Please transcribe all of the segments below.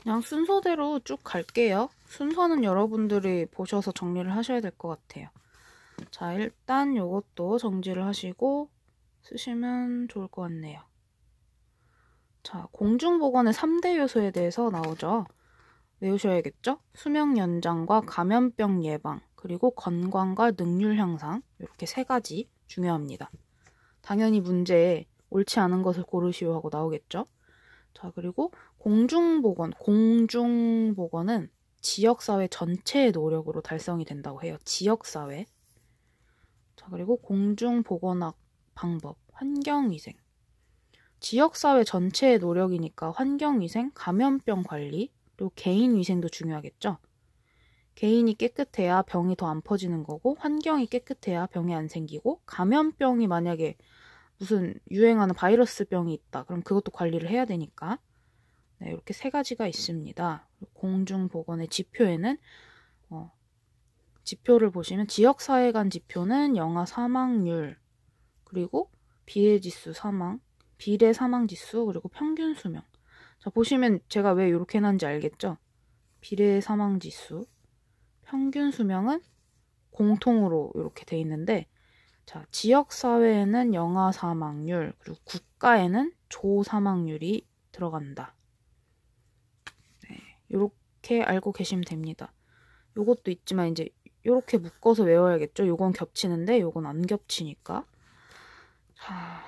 그냥 순서대로 쭉 갈게요. 순서는 여러분들이 보셔서 정리를 하셔야 될 것 같아요. 자, 일단 요것도 정지를 하시고 쓰시면 좋을 것 같네요. 자, 공중보건의 3대 요소에 대해서 나오죠. 외우셔야겠죠? 수명 연장과 감염병 예방, 그리고 건강과 능률 향상, 이렇게 세 가지 중요합니다. 당연히 문제에 옳지 않은 것을 고르시오 하고 나오겠죠? 자, 그리고 공중보건은 지역사회 전체의 노력으로 달성이 된다고 해요. 지역사회. 자, 그리고 공중보건학 방법, 환경위생. 지역사회 전체의 노력이니까 환경위생, 감염병 관리, 그리고 개인위생도 중요하겠죠? 개인이 깨끗해야 병이 더 안 퍼지는 거고, 환경이 깨끗해야 병이 안 생기고, 감염병이 만약에 무슨 유행하는 바이러스 병이 있다. 그럼 그것도 관리를 해야 되니까. 네, 이렇게 세 가지가 있습니다. 공중보건의 지표에는 지표를 보시면 지역사회 간 지표는 영아 사망률, 그리고 비례지수 사망, 비례 사망지수, 그리고 평균 수명. 자, 보시면 제가 왜 이렇게 해놨는지 알겠죠? 비례 사망지수, 평균 수명은 공통으로 이렇게 돼 있는데, 자, 지역사회에는 영아 사망률, 그리고 국가에는 조 사망률이 들어간다. 네, 이렇게 알고 계시면 됩니다. 요것도 있지만 이제 이렇게 묶어서 외워야겠죠? 요건 겹치는데 요건 안 겹치니까. 자,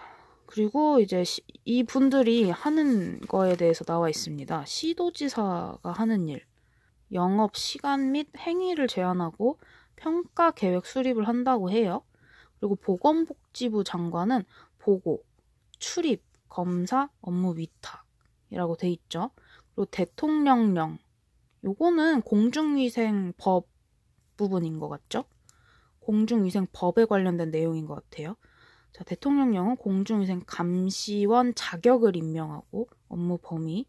그리고 이제 이 분들이 하는 거에 대해서 나와 있습니다. 시도지사가 하는 일, 영업 시간 및 행위를 제한하고 평가 계획 수립을 한다고 해요. 그리고 보건복지부 장관은 보고, 출입, 검사, 업무 위탁이라고 돼 있죠. 그리고 대통령령, 요거는 공중위생법 부분인 것 같죠? 공중위생법에 관련된 내용인 것 같아요. 자, 대통령령은 공중위생 감시원 자격을 임명하고 업무 범위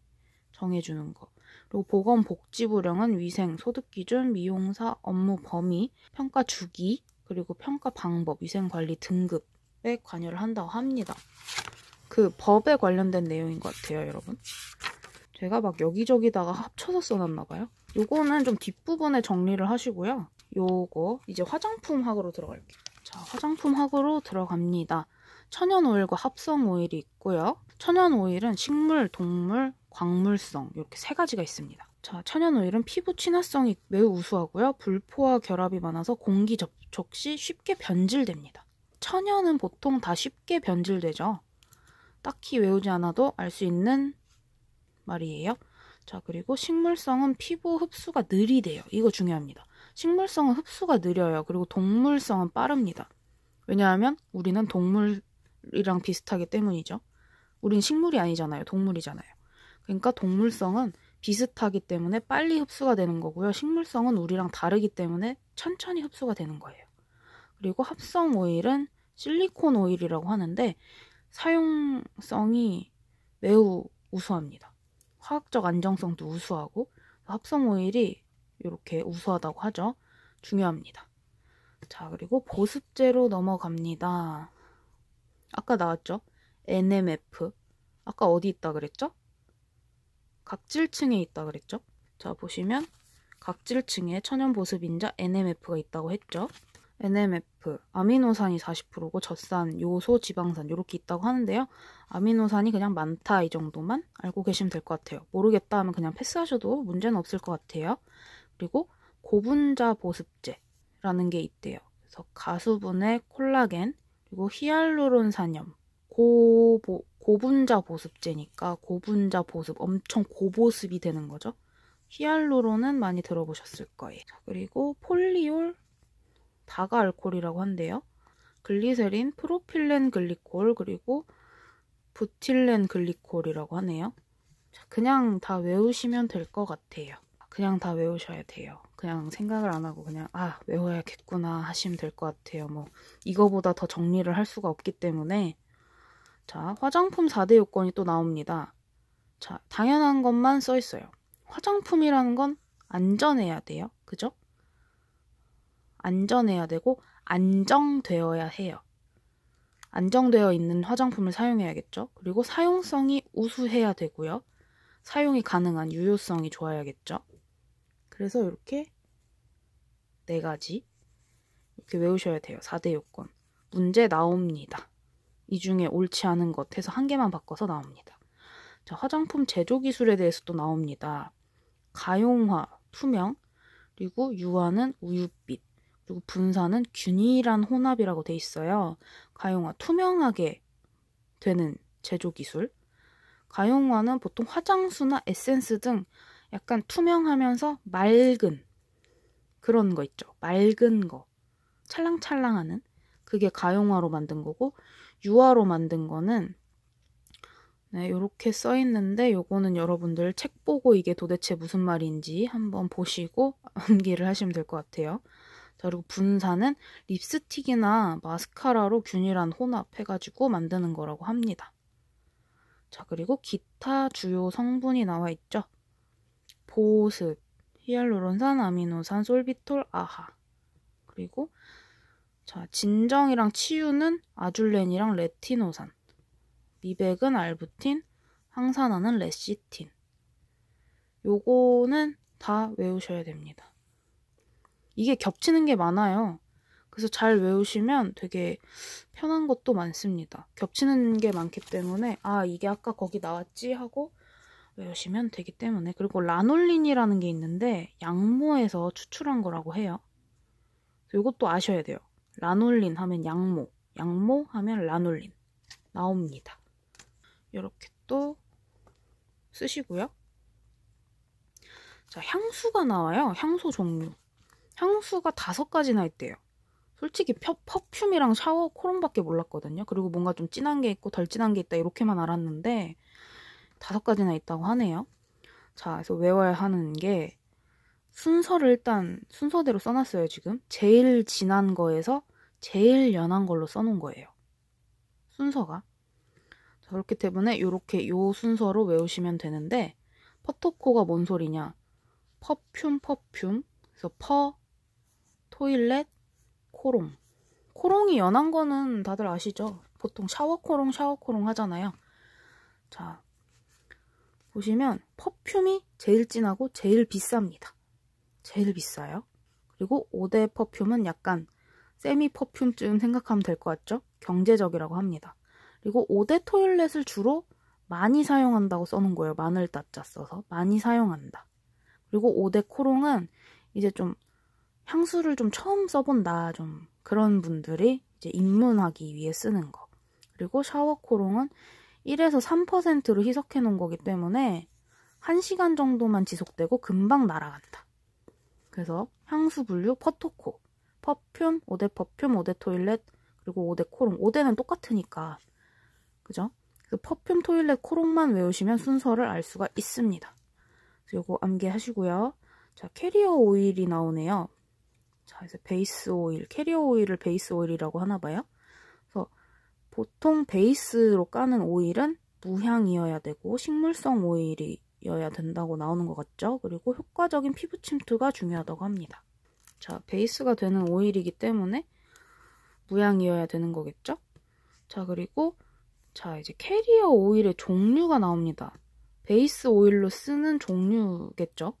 정해주는 거. 그리고 보건복지부령은 위생, 소득기준, 미용사, 업무 범위, 평가 주기, 그리고 평가 방법, 위생관리 등급에 관여를 한다고 합니다. 그 법에 관련된 내용인 것 같아요, 여러분. 제가 막 여기저기다가 합쳐서 써놨나봐요. 요거는 좀 뒷부분에 정리를 하시고요. 요거 이제 화장품학으로 들어갈게요. 자, 화장품학으로 들어갑니다. 천연오일과 합성오일이 있고요. 천연오일은 식물, 동물, 광물성 이렇게 세 가지가 있습니다. 자, 천연오일은 피부 친화성이 매우 우수하고요. 불포화 결합이 많아서 공기 접촉 시 쉽게 변질됩니다. 천연은 보통 다 쉽게 변질되죠. 딱히 외우지 않아도 알 수 있는 말이에요. 자, 그리고 식물성은 피부 흡수가 느리대요. 이거 중요합니다. 식물성은 흡수가 느려요. 그리고 동물성은 빠릅니다. 왜냐하면 우리는 동물이랑 비슷하기 때문이죠. 우린 식물이 아니잖아요. 동물이잖아요. 그러니까 동물성은 비슷하기 때문에 빨리 흡수가 되는 거고요. 식물성은 우리랑 다르기 때문에 천천히 흡수가 되는 거예요. 그리고 합성 오일은 실리콘 오일이라고 하는데 사용성이 매우 우수합니다. 화학적 안정성도 우수하고 합성 오일이 이렇게 우수하다고 하죠. 중요합니다. 자, 그리고 보습제로 넘어갑니다. 아까 나왔죠? NMF. 아까 어디 있다 그랬죠? 각질층에 있다 그랬죠? 자, 보시면 각질층에 천연보습인자 NMF가 있다고 했죠? NMF, 아미노산이 40%고 젖산, 요소, 지방산 이렇게 있다고 하는데요. 아미노산이 그냥 많다 이 정도만 알고 계시면 될 것 같아요. 모르겠다 하면 그냥 패스하셔도 문제는 없을 것 같아요. 그리고 고분자 보습제라는 게 있대요. 그래서 가수분해 콜라겐, 그리고 히알루론산염, 고분자 보습제니까 고분자 보습, 엄청 고보습이 되는 거죠. 히알루론은 많이 들어보셨을 거예요. 자, 그리고 폴리올 다가 알코올이라고 한대요. 글리세린, 프로필렌 글리콜, 그리고 부틸렌 글리콜이라고 하네요. 그냥 다 외우시면 될 것 같아요. 그냥 다 외우셔야 돼요. 그냥 생각을 안 하고 그냥 외워야겠구나 하시면 될 것 같아요. 뭐 이거보다 더 정리를 할 수가 없기 때문에. 자, 화장품 4대 요건이 또 나옵니다. 자, 당연한 것만 써 있어요. 화장품이라는 건 안전해야 돼요. 그죠? 안전해야 되고 안정되어야 해요. 안정되어 있는 화장품을 사용해야겠죠. 그리고 사용성이 우수해야 되고요. 사용이 가능한 유효성이 좋아야겠죠. 그래서 이렇게 4가지 이렇게 외우셔야 돼요. 4대 요건. 문제 나옵니다. 이 중에 옳지 않은 것 해서 1개만 바꿔서 나옵니다. 자, 화장품 제조 기술에 대해서 또 나옵니다. 가용화, 투명, 그리고 유화는 우윳빛, 그리고 분사는 균일한 혼합이라고 돼 있어요. 가용화, 투명하게 되는 제조 기술. 가용화는 보통 화장수나 에센스 등 약간 투명하면서 맑은 그런 거 있죠. 맑은 거. 찰랑찰랑하는 그게 가용화로 만든 거고, 유화로 만든 거는 네, 이렇게 써 있는데 요거는 여러분들 책 보고 이게 도대체 무슨 말인지 한번 보시고 암기를 하시면 될 것 같아요. 자, 그리고 분사는 립스틱이나 마스카라로 균일한 혼합해가지고 만드는 거라고 합니다. 자, 그리고 기타 주요 성분이 나와 있죠. 보습, 히알루론산, 아미노산, 솔비톨, 아하. 그리고 자, 진정이랑 치유는 아줄렌이랑 레티노산. 미백은 알부틴, 항산화는 레시틴. 요거는 다 외우셔야 됩니다. 이게 겹치는 게 많아요. 그래서 잘 외우시면 되게 편한 것도 많습니다. 겹치는 게 많기 때문에 아, 이게 아까 거기 나왔지 하고 외우시면 되기 때문에. 그리고 라놀린이라는 게 있는데 양모에서 추출한 거라고 해요. 요것도 아셔야 돼요. 라놀린 하면 양모, 양모 하면 라놀린 나옵니다. 이렇게 또 쓰시고요. 자, 향수가 나와요. 향수 종류. 향수가 5가지나 있대요. 솔직히 퍼퓸이랑 샤워 콜롬밖에 몰랐거든요. 그리고 뭔가 좀 진한 게 있고 덜 진한 게 있다 이렇게만 알았는데 5가지나 있다고 하네요. 자, 그래서 외워야 하는 게 순서를 일단 순서대로 써놨어요. 지금 제일 진한 거에서 제일 연한 걸로 써놓은 거예요. 순서가. 자, 그렇기 때문에 이렇게 요 순서로 외우시면 되는데 퍼토코가 뭔 소리냐? 퍼퓸. 그래서 토일렛, 코롱. 코롱이 연한 거는 다들 아시죠? 보통 샤워코롱 하잖아요. 자, 보시면 퍼퓸이 제일 진하고 제일 비쌉니다. 제일 비싸요. 그리고 5대 퍼퓸은 약간 세미 퍼퓸쯤 생각하면 될 것 같죠? 경제적이라고 합니다. 그리고 5대 토일렛을 주로 많이 사용한다고 써놓은 거예요. 마늘 따자 써서 많이 사용한다. 그리고 5대 코롱은 이제 좀 향수를 좀 처음 써본다, 좀 그런 분들이 이제 입문하기 위해 쓰는 거. 그리고 샤워 코롱은 1에서 3%로 희석해 놓은 거기 때문에 1시간 정도만 지속되고 금방 날아간다. 그래서 향수 분류 퍼토코, 퍼퓸, 5대 퍼퓸, 5대 토일렛, 그리고 5대 코롱. 5대는 똑같으니까. 그죠? 그래서 퍼퓸, 토일렛, 코롱만 외우시면 순서를 알 수가 있습니다. 그래서 요거 암기하시고요. 자, 캐리어 오일이 나오네요. 자, 이제 베이스 오일, 캐리어 오일을 베이스 오일이라고 하나 봐요. 그래서 보통 베이스로 까는 오일은 무향이어야 되고 식물성 오일이어야 된다고 나오는 것 같죠? 그리고 효과적인 피부 침투가 중요하다고 합니다. 자, 베이스가 되는 오일이기 때문에 무향이어야 되는 거겠죠? 자, 그리고 자, 이제 캐리어 오일의 종류가 나옵니다. 베이스 오일로 쓰는 종류겠죠?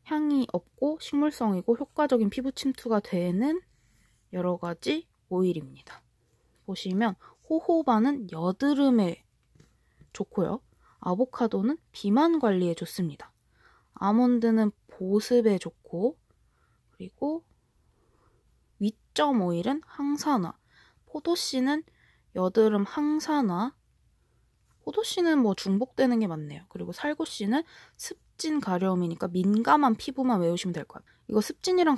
향이 없고 식물성이고 효과적인 피부 침투가 되는 여러 가지 오일입니다. 보시면 호호바는 여드름에 좋고요. 아보카도는 비만 관리에 좋습니다. 아몬드는 보습에 좋고, 그리고 위점 오일은 항산화, 포도씨는 여드름 항산화, 포도씨는 뭐 중복되는 게 많네요. 그리고 살구씨는 습진 가려움이니까 민감한 피부만 외우시면 될 것 같아요. 이거 습진이랑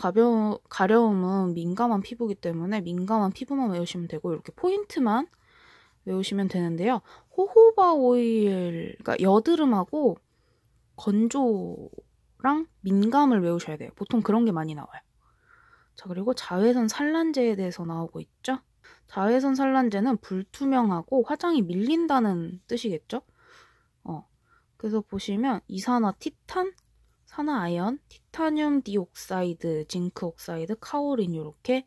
가려움은 민감한 피부이기 때문에 민감한 피부만 외우시면 되고 이렇게 포인트만 외우시면 되는데요. 호호바 오일, 그러니까 여드름하고 건조랑 민감을 외우셔야 돼요. 보통 그런 게 많이 나와요. 자, 그리고 자외선 산란제에 대해서 나오고 있죠. 자외선 산란제는 불투명하고 화장이 밀린다는 뜻이겠죠? 그래서 보시면 이산화 티탄, 산화아연, 티타늄 디옥사이드, 징크 옥사이드, 카오린 이렇게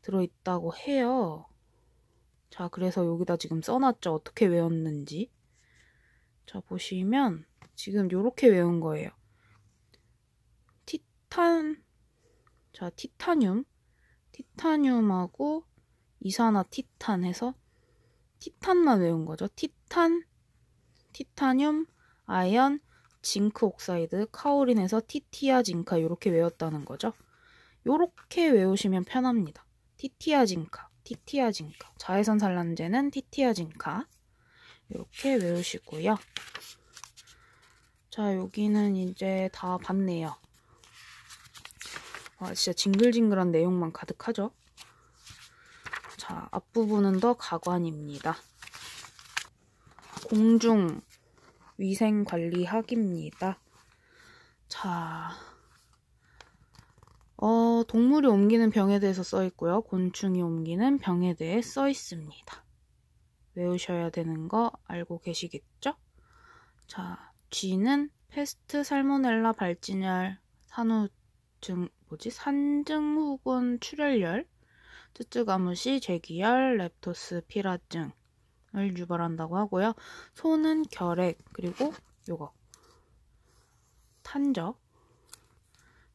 들어있다고 해요. 자, 그래서 여기다 지금 써놨죠. 어떻게 외웠는지. 자, 보시면 지금 요렇게 외운 거예요. 자, 티타늄하고 이산화티탄 해서 티탄만 외운 거죠. 티타늄, 아연, 징크 옥사이드, 카오린에서 티티아진카 이렇게 외웠다는 거죠. 이렇게 외우시면 편합니다. 티티아진카. 자외선 산란제는 티티아진카. 이렇게 외우시고요. 자, 여기는 이제 다 봤네요. 와, 진짜 징글징글한 내용만 가득하죠? 자, 앞부분은 더 가관입니다. 공중위생관리학입니다. 자, 동물이 옮기는 병에 대해서 써있고요. 곤충이 옮기는 병에 대해 써있습니다. 외우셔야 되는 거 알고 계시겠죠? 자, G는 패스트, 살모넬라, 발진열, 산증후군 출혈열, 쯔쯔가무시, 제기열, 렙토스 피라증을 유발한다고 하고요. 소는 결핵, 그리고 요거 탄저,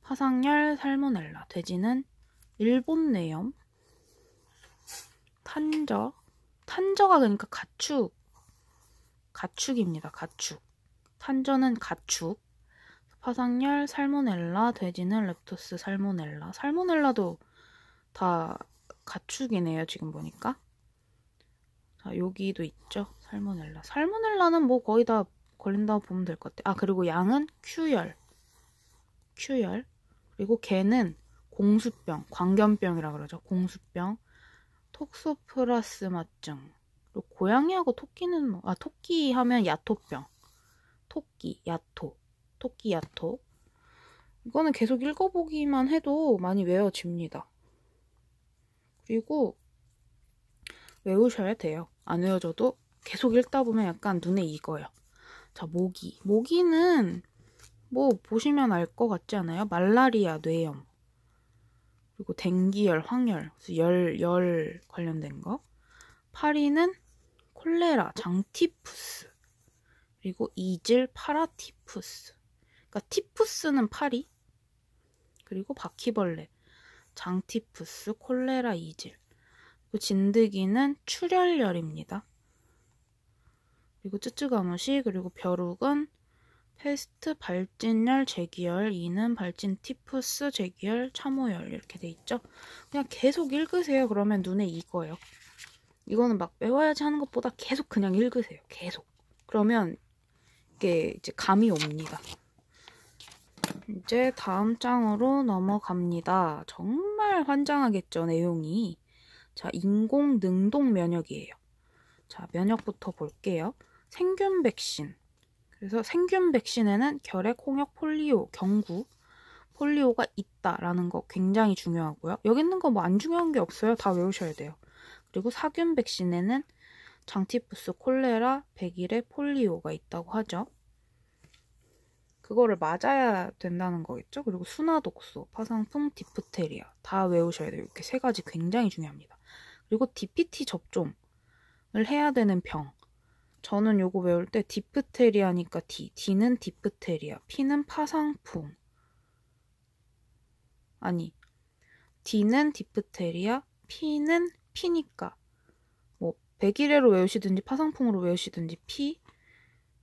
파상열, 살모넬라, 돼지는 일본뇌염, 탄저가 그러니까 가축입니다. 가축. 탄저는 가축. 파상열, 살모넬라, 돼지는 렙토스 살모넬라. 살모넬라도 다 가축이네요, 지금 보니까. 자, 여기도 있죠, 살모넬라. 살모넬라는 뭐 거의 다 걸린다고 보면 될 것 같아요. 아, 그리고 양은 큐열. 그리고 개는 공수병, 광견병이라 그러죠. 공수병, 톡소프라스마증. 그리고 고양이하고 토끼는 뭐, 토끼 하면 야토병. 토끼, 야토. 이거는 계속 읽어보기만 해도 많이 외워집니다. 그리고 외우셔야 돼요. 안 외워져도 계속 읽다 보면 약간 눈에 익어요. 자, 모기는 뭐 보시면 알 것 같지 않아요? 말라리아, 뇌염, 그리고 댕기열, 황열, 열 관련된 거. 파리는 콜레라, 장티푸스, 그리고 이질, 파라티푸스. 그러니까 티푸스는 파리, 그리고 바퀴벌레, 장티푸스, 콜레라, 이질. 그리고 진드기는 출혈열입니다. 그리고 쯔쯔가무시, 그리고 벼룩은 패스트, 발진열, 제기열, 이는 발진 티푸스, 제기열, 참호열 이렇게 돼 있죠. 그냥 계속 읽으세요. 그러면 눈에 익어요. 이거는 막 외워야지 하는 것보다 계속 그냥 읽으세요. 계속. 그러면 이게 이제 감이 옵니다. 이제 다음 장으로 넘어갑니다. 정말 환장하겠죠, 내용이. 자, 인공 능동 면역이에요. 자, 면역부터 볼게요. 생균 백신. 그래서 생균 백신에는 결핵, 홍역, 폴리오, 경구, 폴리오가 있다라는 거 굉장히 중요하고요. 여기 있는 거 뭐 안 중요한 게 없어요. 다 외우셔야 돼요. 그리고 사균 백신에는 장티푸스, 콜레라, 백일의 폴리오가 있다고 하죠. 그거를 맞아야 된다는 거겠죠. 그리고 순화독소, 파상풍, 디프테리아 다 외우셔야 돼요. 이렇게 세 가지 굉장히 중요합니다. 그리고 DPT 접종을 해야 되는 병. 저는 요거 외울 때 디프테리아니까 D는 디프테리아, P는 파상풍. 아니, D는 디프테리아, P는 피니까 뭐 백일해로 외우시든지 파상풍으로 외우시든지 P,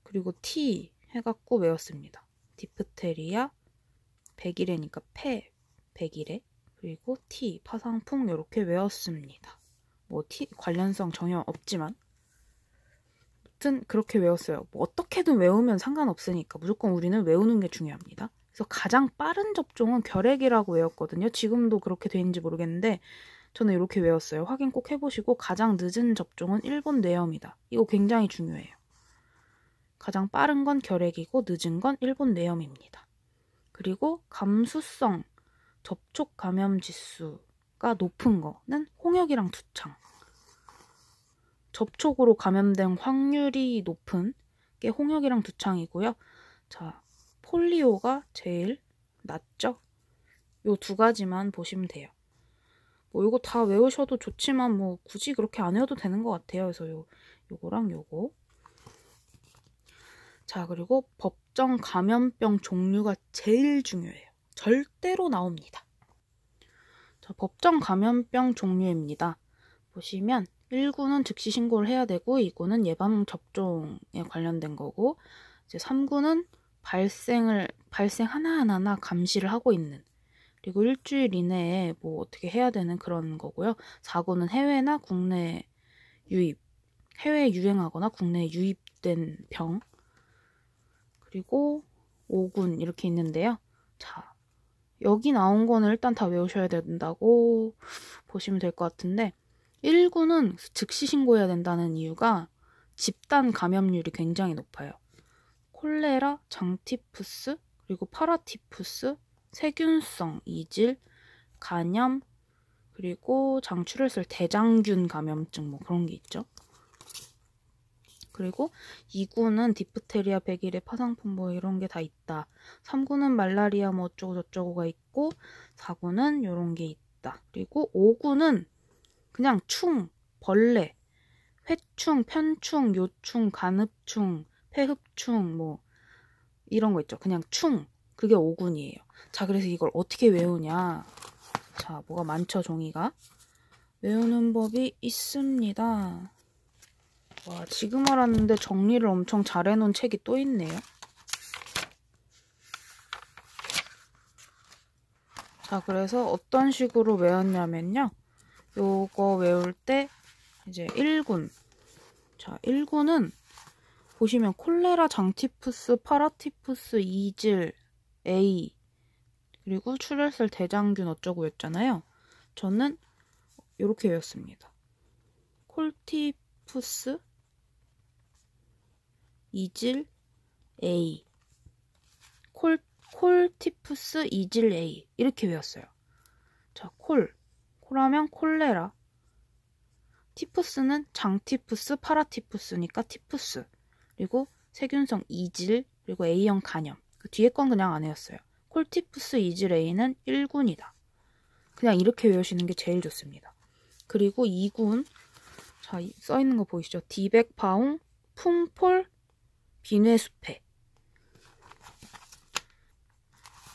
그리고 T 해갖고 외웠습니다. 디프테리아, 백일해니까 백일해, 그리고 T, 파상풍 이렇게 외웠습니다. 뭐 T 관련성 전혀 없지만 아무튼 그렇게 외웠어요. 뭐 어떻게든 외우면 상관없으니까 무조건 우리는 외우는 게 중요합니다. 그래서 가장 빠른 접종은 결핵이라고 외웠거든요. 지금도 그렇게 되는지 모르겠는데 저는 이렇게 외웠어요. 확인 꼭 해보시고 가장 늦은 접종은 일본 뇌염이다. 이거 굉장히 중요해요. 가장 빠른 건 결핵이고 늦은 건 일본 뇌염입니다. 그리고 감수성 접촉 감염 지수가 높은 거는 홍역이랑 두창. 접촉으로 감염된 확률이 높은 게 홍역이랑 두창이고요. 자, 폴리오가 제일 낮죠? 요 두 가지만 보시면 돼요. 뭐 요거 다 외우셔도 좋지만 뭐 굳이 그렇게 안 외워도 되는 것 같아요. 그래서 요거랑 요거. 자, 그리고 법정 감염병 종류가 제일 중요해요. 절대로 나옵니다. 자, 법정 감염병 종류입니다. 보시면 1구는 즉시 신고를 해야 되고 2구는 예방 접종에 관련된 거고 이제 3구는 발생 하나하나 감시를 하고 있는 그리고 일주일 이내에 뭐 어떻게 해야 되는 그런 거고요. 4구는 해외나 국내 유입, 해외에 유행하거나 국내에 유입된 병 그리고 5군 이렇게 있는데요. 자, 여기 나온 거는 일단 다 외우셔야 된다고 보시면 될 것 같은데 1구는 즉시 신고해야 된다는 이유가 집단 감염률이 굉장히 높아요. 콜레라, 장티푸스, 그리고 파라티푸스, 세균성 이질, 간염, 그리고 장출혈성 대장균 감염증 뭐 그런 게 있죠. 그리고 2구는 디프테리아, 백일의 파상풍 뭐 이런 게 다 있다. 3구는 말라리아 뭐 어쩌고 저쩌고가 있고 4구는 이런 게 있다. 그리고 5구는 그냥 충, 벌레, 회충, 편충, 요충, 간흡충, 폐흡충 뭐 이런 거 있죠. 그냥 충. 그게 5군이에요. 자, 그래서 이걸 어떻게 외우냐. 자, 뭐가 많죠, 종이가. 외우는 법이 있습니다. 와, 지금 알았는데 정리를 엄청 잘 해놓은 책이 또 있네요. 자, 그래서 어떤 식으로 외웠냐면요. 요거 외울 때 이제 1군. 자, 1군은 보시면 콜레라, 장티푸스, 파라티푸스, 이질, A 그리고 출혈성 대장균 어쩌고 였잖아요. 저는 이렇게 외웠습니다. 콜티푸스, 이질, A 콜티푸스, 이질, A 이렇게 외웠어요. 자, 콜하면 콜레라, 티푸스는 장티푸스, 파라티푸스니까 티푸스 그리고 세균성 이질 그리고 A형 간염 그 뒤에 건 그냥 안 외웠어요. 콜티푸스, 이질, A는 1군이다. 그냥 이렇게 외우시는 게 제일 좋습니다. 그리고 2군 자, 써있는 거 보이시죠? 디백파웅, 풍폴, 비뇌수패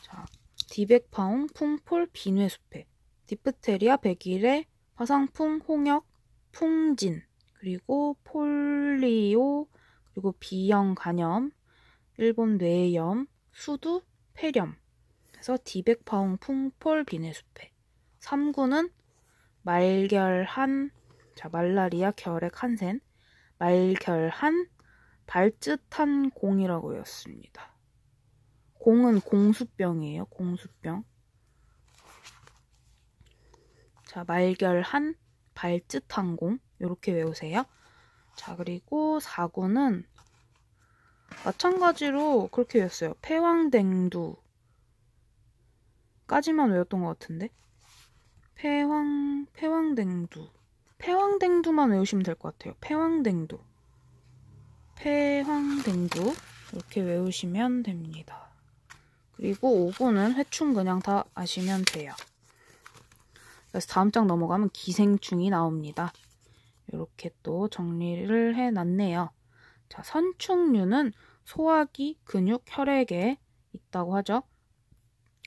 자, 디백파웅, 풍폴, 비뇌수패 디프테리아, 백일의 파상풍, 홍역, 풍진 그리고 폴리오 그리고 B형 간염, 일본 뇌염, 수두, 폐렴 그래서 디백파웅, 풍폴, 비뇌수패 3구는 말결한 자, 말라리아, 결핵, 한센 말결한, 발짓한 공이라고 외웠습니다. 공은 공수병이에요. 공수병. 자, 말결한, 발짓한 공 이렇게 외우세요. 자, 그리고 4구는 마찬가지로 그렇게 외웠어요. 폐왕댕두 까지만 외웠던 것 같은데 폐왕댕두만 외우시면 될 것 같아요. 폐왕댕두 이렇게 외우시면 됩니다. 그리고 5구는 회충 그냥 다 아시면 돼요. 그래서 다음 장 넘어가면 기생충이 나옵니다. 이렇게 또 정리를 해놨네요. 자, 선충류는 소화기, 근육, 혈액에 있다고 하죠.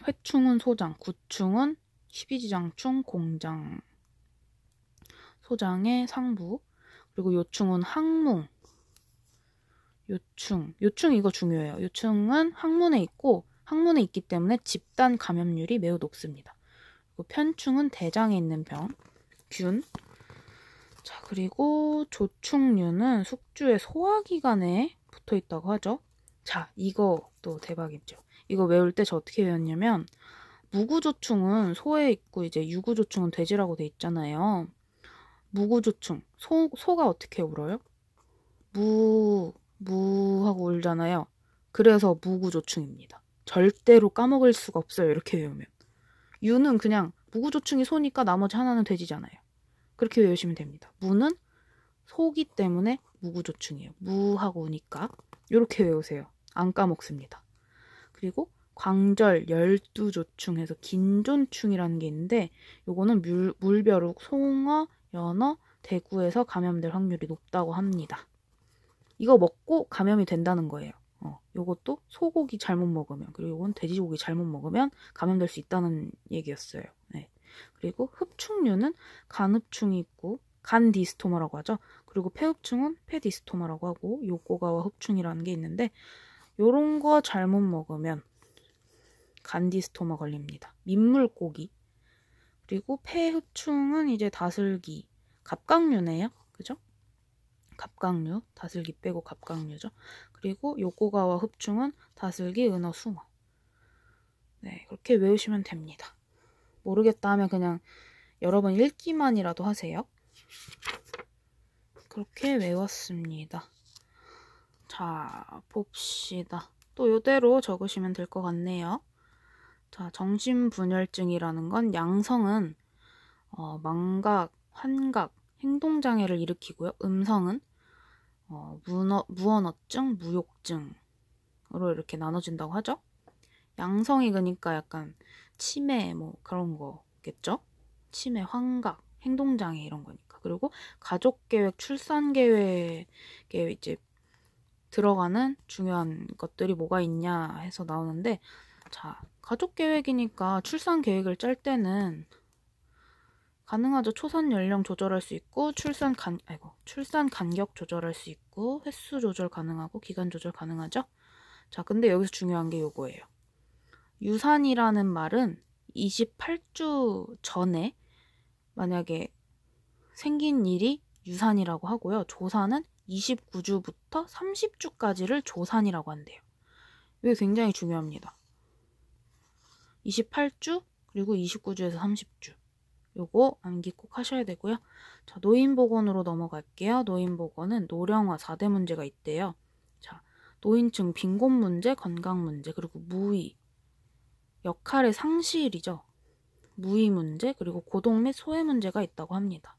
회충은 소장, 구충은 십이지장충, 공장, 소장의 상부, 그리고 요충은 항문, 요충 이거 중요해요. 요충은 항문에 있고 항문에 있기 때문에 집단 감염률이 매우 높습니다. 그리고 편충은 대장에 있는 병, 균. 자, 그리고 조충류는 숙주의 소화기관에 붙어 있다고 하죠. 자, 이거 또 대박이죠. 이거 외울 때 저 어떻게 외웠냐면 무구조충은 소에 있고 이제 유구조충은 돼지라고 돼 있잖아요. 무구조충, 소가 어떻게 울어요? 무 하고 울잖아요. 그래서 무구조충입니다. 절대로 까먹을 수가 없어요. 이렇게 외우면. 유는 그냥 무구조충이 소니까 나머지 하나는 돼지잖아요. 그렇게 외우시면 됩니다. 무는 소기 때문에 무구조충이에요. 무 하고 우니까 이렇게 외우세요. 안 까먹습니다. 그리고 광절, 열두조충해서 긴존충이라는 게 있는데 요거는 물벼룩, 송어, 연어, 대구에서 감염될 확률이 높다고 합니다. 이거 먹고 감염이 된다는 거예요. 요것도 소고기 잘못 먹으면, 그리고 이건 돼지고기 잘못 먹으면 감염될 수 있다는 얘기였어요. 네. 그리고 흡충류는 간흡충이 있고, 간디스토마라고 하죠. 그리고 폐흡충은 폐디스토마라고 하고, 요코가와 흡충이라는 게 있는데, 요런 거 잘못 먹으면 간디스토마 걸립니다. 민물고기. 그리고 폐흡충은 이제 다슬기, 갑각류네요. 그죠? 갑각류, 다슬기 빼고 갑각류죠. 그리고 요코가와 흡충은 다슬기, 은어, 숭어. 네, 그렇게 외우시면 됩니다. 모르겠다 하면 그냥 여러 번 읽기만이라도 하세요. 그렇게 외웠습니다. 자, 봅시다. 또 요대로 적으시면 될 것 같네요. 자, 정신분열증이라는 건 양성은 망각, 환각, 행동장애를 일으키고요. 음성은 무언어증, 무욕증으로 이렇게 나눠진다고 하죠. 양성이 그러니까 약간 치매 뭐 그런 거겠죠. 치매, 환각, 행동장애 이런 거니까. 그리고 가족계획, 출산계획에 이제 들어가는 중요한 것들이 뭐가 있냐 해서 나오는데, 자, 가족계획이니까 출산 계획을 짤 때는 가능하죠. 초산 연령 조절할 수 있고, 출산 간격 조절할 수 있고, 횟수 조절 가능하고, 기간 조절 가능하죠. 자, 근데 여기서 중요한 게 요거예요. 유산이라는 말은 28주 전에 만약에 생긴 일이 유산이라고 하고요. 조산은 29주부터 30주까지를 조산이라고 한대요. 이게 굉장히 중요합니다. 28주 그리고 29주에서 30주. 요거 암기 꼭 하셔야 되고요. 자, 노인보건으로 넘어갈게요. 노인보건은 노령화 4대 문제가 있대요. 자, 노인층 빈곤 문제, 건강 문제, 그리고 무의, 역할의 상실이죠. 무의 문제, 그리고 고동 및 소외 문제가 있다고 합니다.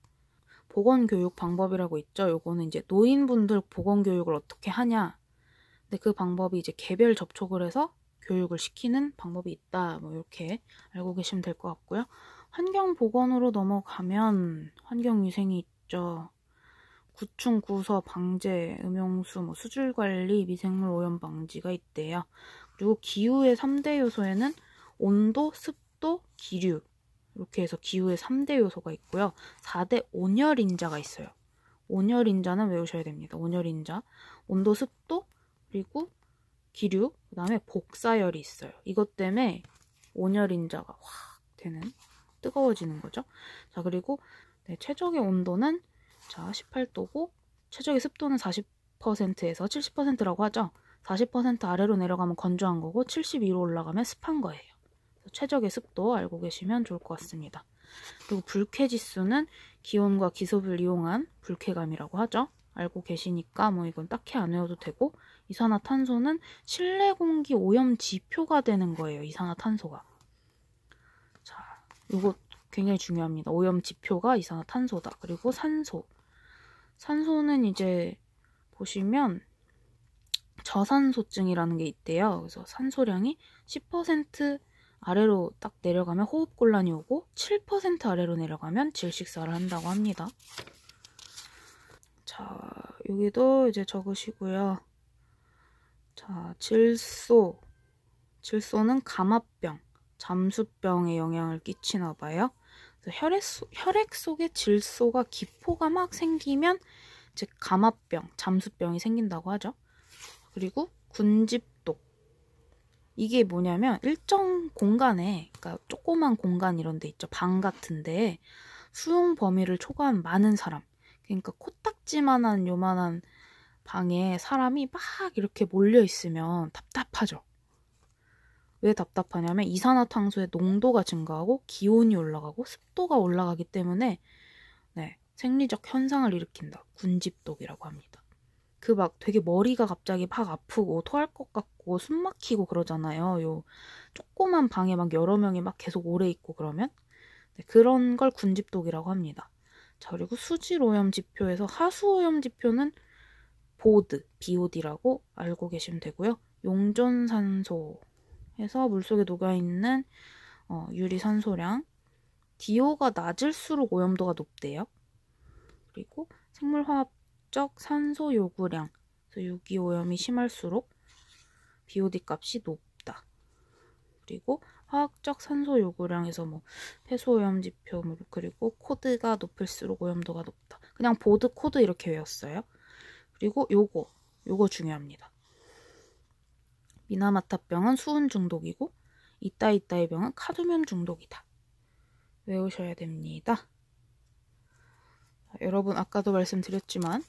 보건교육 방법이라고 있죠. 요거는 이제 노인분들 보건교육을 어떻게 하냐. 근데 그 방법이 이제 개별 접촉을 해서 교육을 시키는 방법이 있다. 뭐 이렇게 알고 계시면 될 것 같고요. 환경보건으로 넘어가면 환경위생이 있죠. 구충, 구서, 방제, 음용수, 뭐 수질관리, 미생물 오염 방지가 있대요. 그리고 기후의 3대 요소에는 온도, 습도, 기류 이렇게 해서 기후의 3대 요소가 있고요. 4대 온열인자가 있어요. 온열인자는 외우셔야 됩니다. 온열인자, 온도, 습도, 그리고 기류, 그 다음에 복사열이 있어요. 이것 때문에 온열인자가 확 되는, 뜨거워지는 거죠. 자, 그리고 네, 최적의 온도는 자 18도고 최적의 습도는 40%에서 70%라고 하죠. 40% 아래로 내려가면 건조한 거고 70 위로 올라가면 습한 거예요. 최적의 습도 알고 계시면 좋을 것 같습니다. 그리고 불쾌지수는 기온과 기습을 이용한 불쾌감이라고 하죠. 알고 계시니까 뭐 이건 딱히 안 외워도 되고, 이산화탄소는 실내 공기 오염 지표가 되는 거예요. 이산화탄소가. 자, 이거 굉장히 중요합니다. 오염 지표가 이산화탄소다. 그리고 산소. 산소는 이제 보시면 저산소증이라는 게 있대요. 그래서 산소량이 10% 아래로 딱 내려가면 호흡곤란이 오고 7% 아래로 내려가면 질식사를 한다고 합니다. 자, 여기도 이제 적으시고요. 자, 질소. 질소는 감압병, 잠수병에 영향을 끼치나 봐요. 그래서 혈액 속에 질소가 기포가 막 생기면 즉 감압병, 잠수병이 생긴다고 하죠. 그리고 군집독. 이게 뭐냐면 일정 공간에, 그러니까 조그만 공간 이런 데 있죠. 방 같은데 수용 범위를 초과한 많은 사람. 그러니까 코딱지만한 요만한 방에 사람이 막 이렇게 몰려 있으면 답답하죠. 왜 답답하냐면 이산화탄소의 농도가 증가하고 기온이 올라가고 습도가 올라가기 때문에 네, 생리적 현상을 일으킨다. 군집독이라고 합니다. 그 막 되게 머리가 갑자기 막 아프고 토할 것 같고 숨 막히고 그러잖아요. 요 조그만 방에 막 여러 명이 막 계속 오래 있고 그러면 네, 그런 걸 군집독이라고 합니다. 자, 그리고 수질 오염 지표에서 하수 오염 지표는 보드, BOD라고 알고 계시면 되고요. 용존산소 해서 물속에 녹아있는 유리산소량, DO가 낮을수록 오염도가 높대요. 그리고 생물화학적 산소 요구량, 그래서 유기오염이 심할수록 BOD 값이 높다. 그리고 화학적 산소 요구량에서 뭐 폐수 오염 지표, 그리고 코드가 높을수록 오염도가 높다. 그냥 보드 코드 이렇게 외웠어요. 그리고 요거 중요합니다. 미나마타병은 수은 중독이고 이따이따이 병은 카드뮴 중독이다. 외우셔야 됩니다. 여러분 아까도 말씀드렸지만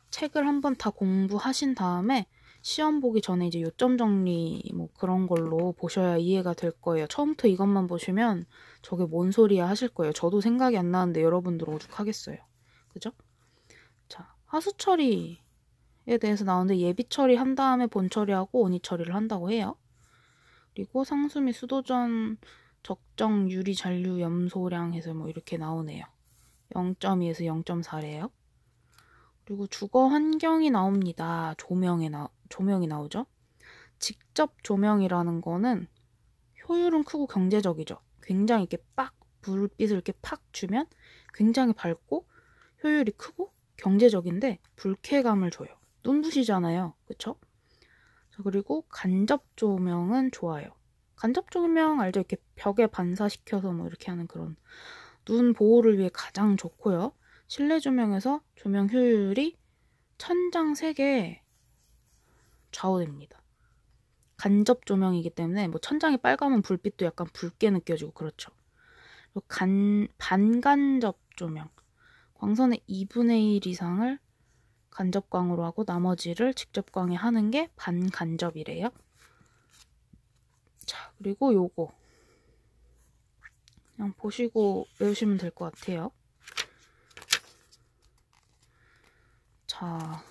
책을 한번 다 공부하신 다음에 시험 보기 전에 이제 요점 정리 뭐 그런 걸로 보셔야 이해가 될 거예요. 처음부터 이것만 보시면 저게 뭔 소리야 하실 거예요. 저도 생각이 안 나는데 여러분들 오죽하겠어요. 그죠? 자, 하수 처리에 대해서 나오는데 예비 처리한 다음에 본 처리하고 온이 처리를 한다고 해요. 그리고 상수 및 수도전 적정 유리 잔류 염소량 해서 뭐 이렇게 나오네요. 0.2에서 0.4래요. 그리고 주거 환경이 나옵니다. 조명이 나오죠. 직접 조명이라는 거는 효율은 크고 경제적이죠. 굉장히 이렇게 불빛을 이렇게 팍 주면 굉장히 밝고 효율이 크고 경제적인데 불쾌감을 줘요. 눈부시잖아요. 그쵸? 자, 그리고 간접 조명은 좋아요. 간접 조명 알죠? 이렇게 벽에 반사시켜서 뭐 이렇게 하는 그런 눈 보호를 위해 가장 좋고요. 실내 조명에서 조명 효율이 천장 3개 좌우됩니다. 간접 조명이기 때문에 뭐 천장이 빨가면 불빛도 약간 붉게 느껴지고 그렇죠. 그리고 반간접 조명. 광선의 2분의 1 이상을 간접광으로 하고 나머지를 직접광에 하는 게 반간접이래요. 자, 그리고 요거 그냥 보시고 외우시면 될 것 같아요. 자,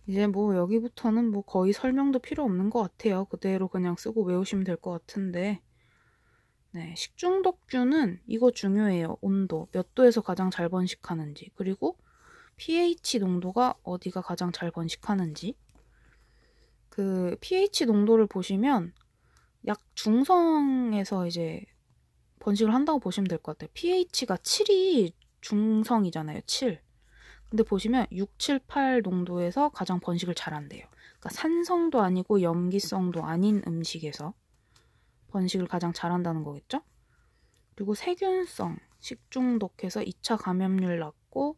이제 뭐 여기부터는 뭐 거의 설명도 필요 없는 것 같아요. 그대로 그냥 쓰고 외우시면 될 것 같은데, 네, 식중독균은 이거 중요해요. 온도, 몇 도에서 가장 잘 번식하는지, 그리고 pH 농도가 어디가 가장 잘 번식하는지. 그 pH 농도를 보시면 약 중성에서 이제 번식을 한다고 보시면 될 것 같아요. pH가 7이 중성이잖아요. 7. 근데 보시면 6, 7, 8 농도에서 가장 번식을 잘한대요. 그러니까 산성도 아니고 염기성도 아닌 음식에서 번식을 가장 잘한다는 거겠죠? 그리고 세균성, 식중독해서 2차 감염률 낮고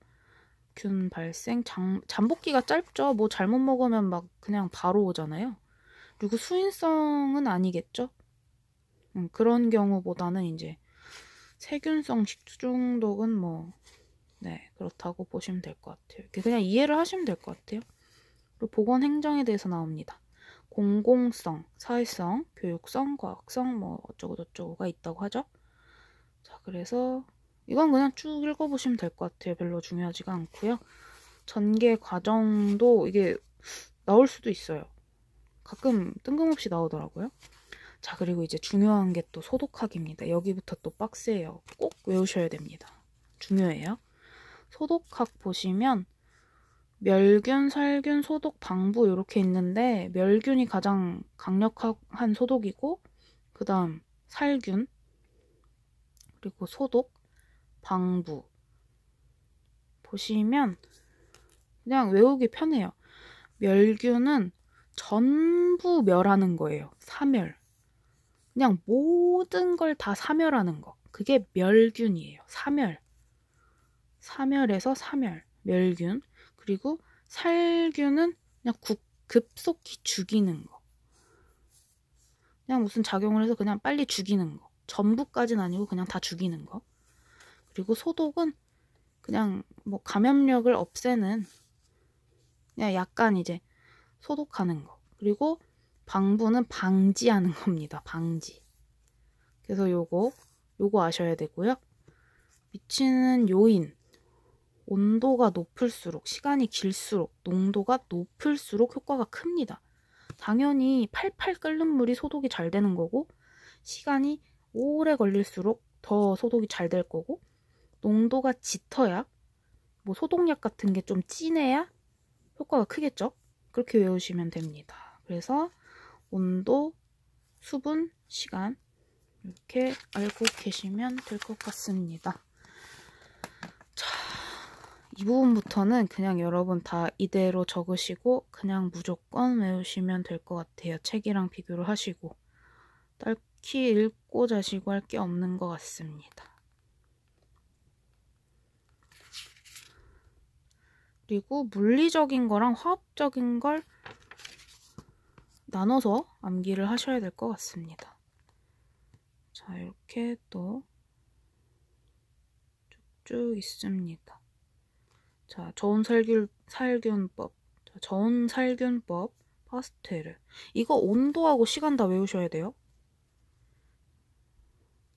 균 발생, 잠복기가 짧죠. 뭐 잘못 먹으면 막 그냥 바로 오잖아요. 그리고 수인성은 아니겠죠? 그런 경우보다는 이제 세균성 식중독은 뭐 네, 그렇다고 보시면 될 것 같아요. 그냥 이해를 하시면 될 것 같아요. 그리고 보건행정에 대해서 나옵니다. 공공성, 사회성, 교육성, 과학성, 뭐 어쩌고저쩌고가 있다고 하죠. 자, 그래서 이건 그냥 쭉 읽어보시면 될 것 같아요. 별로 중요하지가 않고요. 전개 과정도 이게 나올 수도 있어요. 가끔 뜬금없이 나오더라고요. 자, 그리고 이제 중요한 게 또 소독학입니다. 여기부터 또 빡세요. 꼭 외우셔야 됩니다. 중요해요. 소독학 보시면 멸균, 살균, 소독, 방부 이렇게 있는데 멸균이 가장 강력한 소독이고 그 다음 살균, 그리고 소독, 방부 보시면 그냥 외우기 편해요. 멸균은 전부 멸하는 거예요. 사멸. 그냥 모든 걸 다 사멸하는 거. 그게 멸균이에요. 사멸. 사멸에서 사멸, 멸균. 그리고 살균은 그냥 급속히 죽이는 거. 그냥 무슨 작용을 해서 그냥 빨리 죽이는 거. 전부까지는 아니고 그냥 다 죽이는 거. 그리고 소독은 그냥 뭐 감염력을 없애는 그냥 약간 이제 소독하는 거. 그리고 방부는 방지하는 겁니다. 방지. 그래서 요거 아셔야 되고요. 미치는 요인. 온도가 높을수록, 시간이 길수록, 농도가 높을수록 효과가 큽니다. 당연히 팔팔 끓는 물이 소독이 잘 되는 거고, 시간이 오래 걸릴수록 더 소독이 잘 될 거고, 농도가 짙어야, 뭐 소독약 같은 게 좀 진해야 효과가 크겠죠? 그렇게 외우시면 됩니다. 그래서 온도, 수분, 시간 이렇게 알고 계시면 될 것 같습니다. 자, 이 부분부터는 그냥 여러분 다 이대로 적으시고 그냥 무조건 외우시면 될 것 같아요. 책이랑 비교를 하시고. 딱히 읽고 자시고 할 게 없는 것 같습니다. 그리고 물리적인 거랑 화학적인 걸 나눠서 암기를 하셔야 될 것 같습니다. 자, 이렇게 또 쭉쭉 있습니다. 자, 저온살균법, 저온살균법, 파스텔. 이거 온도하고 시간 다 외우셔야 돼요.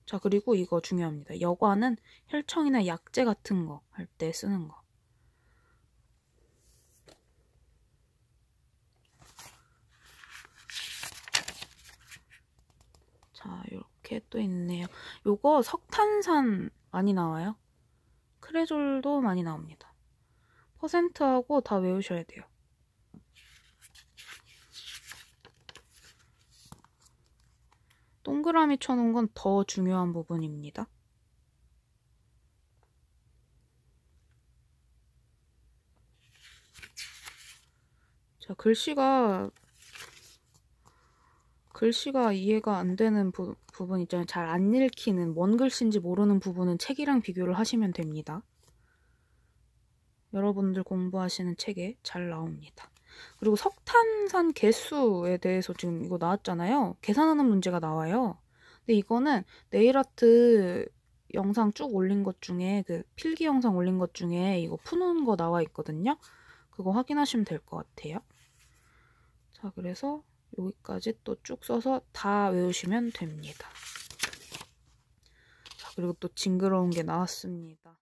자, 그리고 이거 중요합니다. 여과는 혈청이나 약재 같은 거 할 때 쓰는 거. 자, 이렇게 또 있네요. 요거 석탄산 많이 나와요. 크레졸도 많이 나옵니다. 퍼센트하고 다 외우셔야 돼요. 동그라미 쳐놓은 건 더 중요한 부분입니다. 자, 글씨가 이해가 안 되는 부분 있잖아요. 잘 안 읽히는, 뭔 글씨인지 모르는 부분은 책이랑 비교를 하시면 됩니다. 여러분들 공부하시는 책에 잘 나옵니다. 그리고 석탄산 개수에 대해서 지금 이거 나왔잖아요. 계산하는 문제가 나와요. 근데 이거는 네일아트 영상 쭉 올린 것 중에, 그 필기 영상 올린 것 중에 이거 푸는 거 나와 있거든요. 그거 확인하시면 될 것 같아요. 자, 그래서 여기까지 또 쭉 써서 다 외우시면 됩니다. 자, 그리고 또 징그러운 게 나왔습니다.